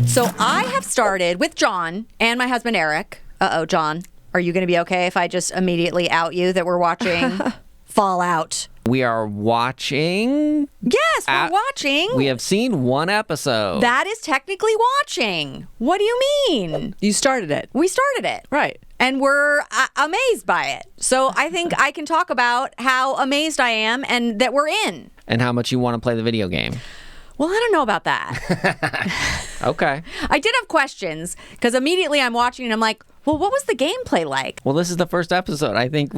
So I have started with John and my husband Eric. John, are you going to be okay if I just immediately out you that we're watching Fallout? We are watching. Yes, we're watching. We have seen one episode. That is technically watching. What do you mean? You started it. We started it. Right. And we're amazed by it. So I think I can talk about how amazed I am and that we're in. And how much you want to play the video game. Well, I don't know about that. Okay. I did have questions because immediately I'm watching and I'm like, well, what was the gameplay like? Well, this is the first episode. I think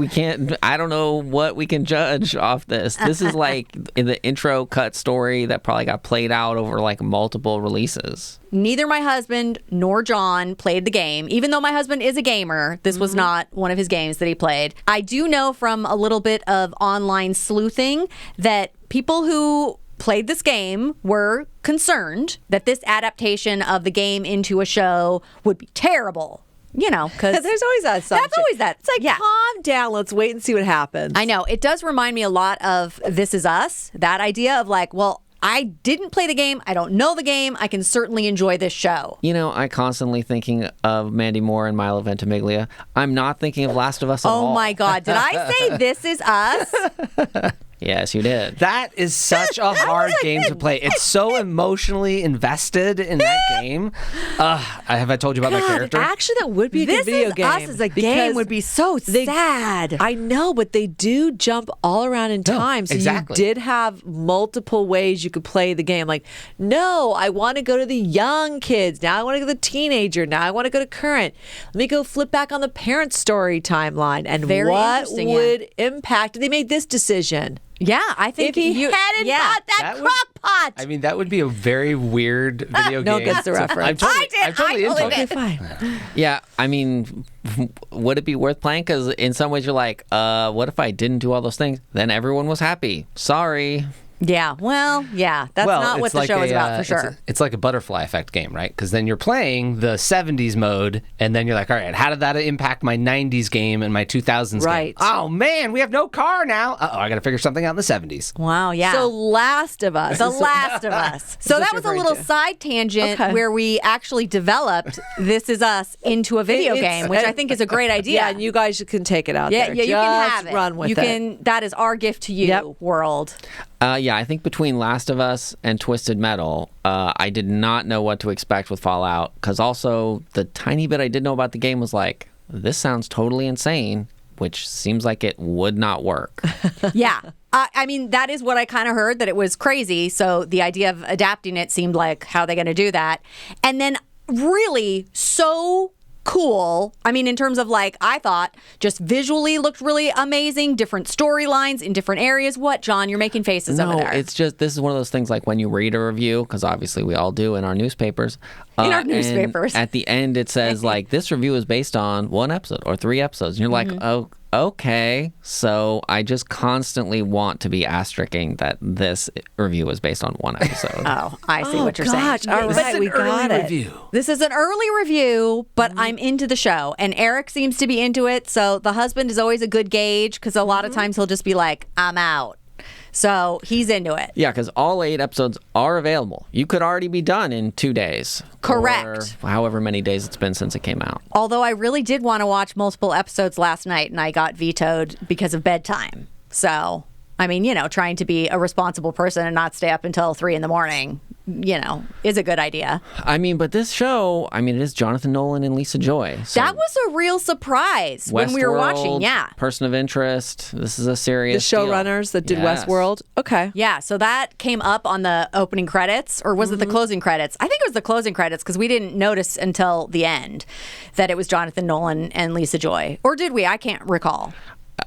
I don't know what we can judge off this. This is like in the intro cut story that probably got played out over like multiple releases. Neither my husband nor John played the game. Even though my husband is a gamer, this was not one of his games that he played. I do know from a little bit of online sleuthing that people who played this game were concerned that this adaptation of the game into a show would be terrible. You know, because there's always that assumption. That's always that. It's like, calm down. Let's wait and see what happens. I know. It does remind me a lot of This Is Us. That idea of like, well, I didn't play the game. I don't know the game. I can certainly enjoy this show. You know, I constantly thinking of Mandy Moore and Milo Ventimiglia. I'm not thinking of Last of Us at all. Oh my God. Did I say This Is Us? Yes, you did. That is such a hard game to play. It's so emotionally invested in that game. Have I told you about my character? Actually, that would be a good video game. This Is Us as a game would be so sad. I know, but they do jump all around in time. So exactly. You did have multiple ways you could play the game. Like, no, I want to go to the young kids. Now I want to go to the teenager. Now I want to go to current. Let me go flip back on the parent story timeline. And Very what interesting, would impact? They made this decision. Yeah, I think If he hadn't bought that crock pot. I mean, that would be a very weird video game. No one gets the reference. I'm totally into did. it. Okay, fine. Yeah, I mean, would it be worth playing? Because in some ways you're like, what if I didn't do all those things? Then everyone was happy. Sorry. Yeah, well, yeah. That's not what the show is about for sure. It's like a butterfly effect game, right? Because then you're playing the 70s mode, and then you're like, all right, how did that impact my 90s game and my 2000s Right. game? Oh, man, we have no car now. Uh-oh, I got to figure something out in the 70s. Wow, yeah. So Last of Us. The Last of Us. So what that you're was a referring little to. side tangent Okay. where we actually developed This Is Us into a video It's- game, which I think is a great idea. Yeah, and you guys can take it out yeah, there. yeah, you can Just have it. run with you it. can. That is our gift to you, Yep. world. Yeah, I think between Last of Us and Twisted Metal, I did not know what to expect with Fallout, because also the tiny bit I did know about the game was like, this sounds totally insane, which seems like it would not work. Yeah. I mean, that is what I kind of heard, that it was crazy. So the idea of adapting it seemed like, how are they going to do that? And then really so cool. I mean, in terms of like, I thought just visually looked really amazing, different storylines in different areas. What, John? You're making faces over No, there. it's just, this is one of those things like when you read a review, because obviously we all do in our newspapers. In our and newspapers. At the end, it says like, this review is based on 1 episode or 3 episodes. And you're like, oh, okay. So I just constantly want to be asterisking that this review is based on 1 episode. Oh, I see what you're gosh. saying. All right, we got it. Review. This is an early review, but I'm into the show. And Eric seems to be into it. So the husband is always a good gauge because a lot of times he'll just be like, I'm out. So he's into it. Yeah, because all 8 episodes are available. You could already be done in 2 days. Correct. Or however many days it's been since it came out. Although I really did want to watch multiple episodes last night and I got vetoed because of bedtime. So, I mean, you know, trying to be a responsible person and not stay up until 3 a.m, you know, is a good idea. I mean, but this show, I mean, it is Jonathan Nolan and Lisa Joy. So That was a real surprise when we were watching. Westworld, Yeah. Person of interest. This is a The serious showrunners that did Yes. Westworld. Okay. Yeah, so that came up on the opening credits, or was it the closing credits? I think it was the closing credits because we didn't notice until the end that it was Jonathan Nolan and Lisa Joy. Or did we? I can't recall.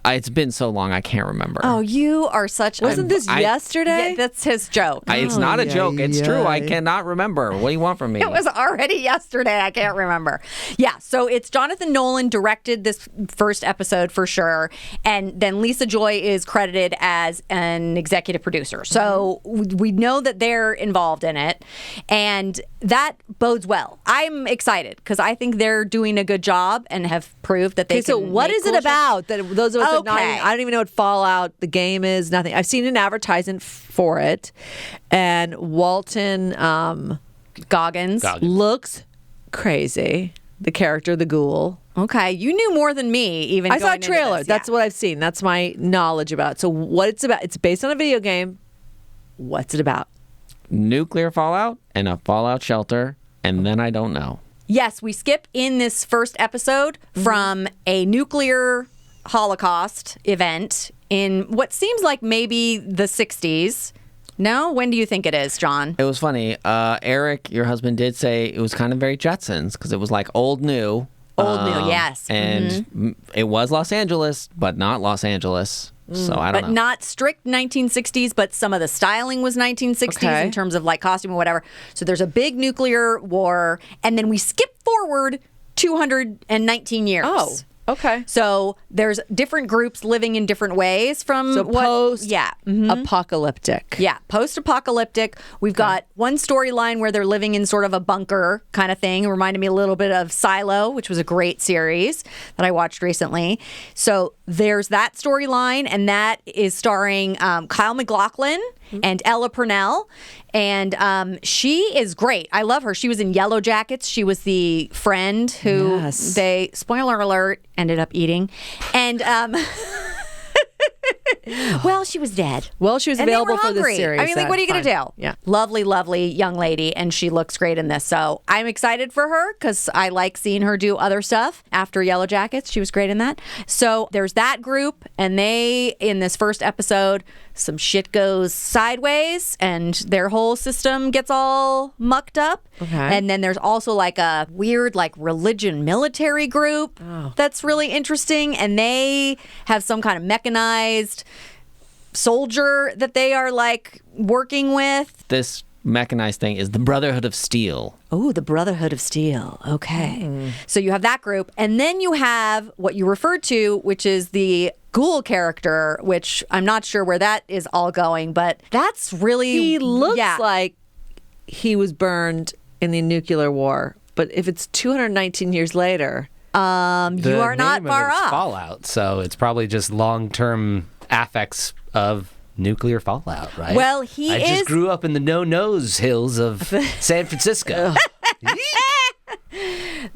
It's been so long, I can't remember. Oh, you are such Wasn't this yesterday? Yeah, that's his joke. It's not a yeah, joke. It's true. I yeah. cannot remember. What do you want from me? It was already yesterday. I can't remember. Yeah, so it's Jonathan Nolan directed this first episode for sure. And then Lisa Joy is credited as an executive producer. So we know that they're involved in it. And that bodes well. I'm excited because I think they're doing a good job and have proved that they Okay, so can what make is cool it about? That those of us that not Okay. even, I don't even know what Fallout the game is. Nothing. I've seen an advertisement for it, and Walton Goggins. Looks crazy. The character, the ghoul. Okay, you knew more than me. Even I saw a going into trailer. this, That's what I've seen. That's my knowledge about it. So what it's about? It's based on a video game. What's it about? Nuclear fallout and a fallout shelter, and then I don't know. Yes, we skip in this first episode from a nuclear Holocaust event in what seems like maybe the 60s. No? When do you think it is, John? It was funny. Eric, your husband, did say it was kind of very Jetsons because it was like old new. Old new, yes. And it was Los Angeles, but not Los Angeles. So I don't know. But not strict 1960s, but some of the styling was 1960s Okay. in terms of like costume or whatever. So there's a big nuclear war, and then we skip forward 219 years. Oh, okay. So there's different groups living in different ways from So what, post yeah. apocalyptic. Yeah, post-apocalyptic. We've got one storyline where they're living in sort of a bunker kind of thing. It reminded me a little bit of Silo, which was a great series that I watched recently. So there's that storyline, and that is starring Kyle MacLachlan and Ella Purnell. And she is great. I love her. She was in Yellow Jackets. She was the friend who Yes. they, spoiler alert, ended up eating. And well, she was dead. Well, she was And they available were for this hungry. series. I mean, like, what are you going to Fine. do? Yeah. Lovely, lovely young lady, and she looks great in this. So I'm excited for her because I like seeing her do other stuff after Yellow Jackets. She was great in that. So there's that group, and they, in this first episode, some shit goes sideways, and their whole system gets all mucked up. Okay. And then there's also like a weird, like, religion military group that's really interesting, and they have some kind of mechanized soldier that they are like working with. This mechanized thing is the Brotherhood of Steel. Oh, the Brotherhood of Steel. Okay. So you have that group. And then you have what you referred to, which is the ghoul character, which I'm not sure where that is all going, but that's really. He looks yeah. like he was burned in the nuclear war. But if it's 219 years later, you are not far off. Fallout, so it's probably just long-term affects of nuclear fallout, right? Well, he I is- just grew up in the no-nose hills of San Francisco.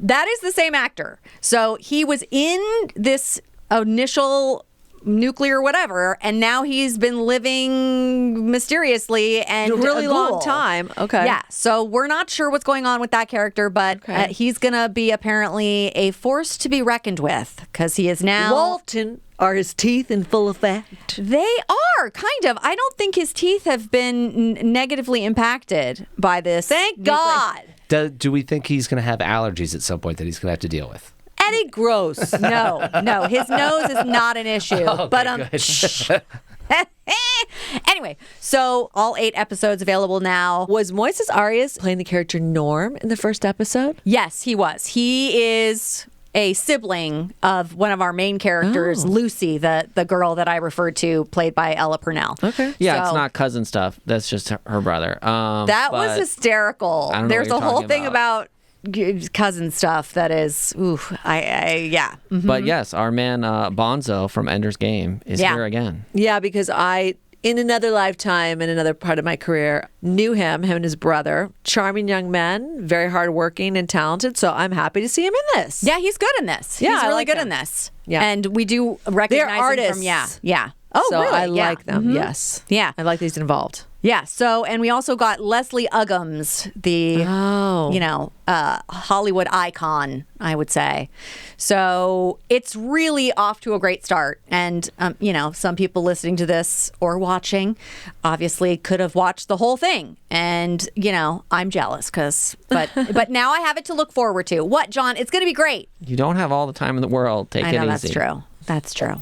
That is the same actor. So he was in this initial nuclear whatever, and now he's been living mysteriously and A really long ghoul. time. Okay. Yeah. So we're not sure what's going on with that character, but Okay. he's going to be apparently a force to be reckoned with because he is now. Walton, are his teeth in full effect? They are kind of. I don't think his teeth have been negatively impacted by this. Thank nuclear- God. Do we think he's going to have allergies at some point that he's going to have to deal with? Eddie Gross. No, his nose is not an issue. But anyway, so all 8 episodes available now. Was Moises Arias playing the character Norm in the first episode? Yes, he was. He is a sibling of one of our main characters, Lucy, the girl that I referred to, played by Ella Purnell. Okay. Yeah, it's So- not cousin stuff. That's just her brother. That was but hysterical. I don't know There's what a you're whole talking thing about cousin stuff that is, yeah. But yes, our man Bonzo from Ender's Game is Yeah. here again. Yeah, because I, in another lifetime, in another part of my career, knew him and his brother. Charming young men, very hardworking and talented. So I'm happy to see him in this. Yeah, he's good in this. Yeah, he's I really like good him. in this. Yeah. And we do recognize him artists. from, yeah. Oh, so really? I Yeah. like them. Yes. Yeah. I like that he's involved. Yeah. So, and we also got Leslie Uggams, the Hollywood icon, I would say. So it's really off to a great start. And some people listening to this or watching obviously could have watched the whole thing. And I'm jealous but now I have it to look forward to. What, John? It's going to be great. You don't have all the time in the world. Take I it know easy. that's true. That's true.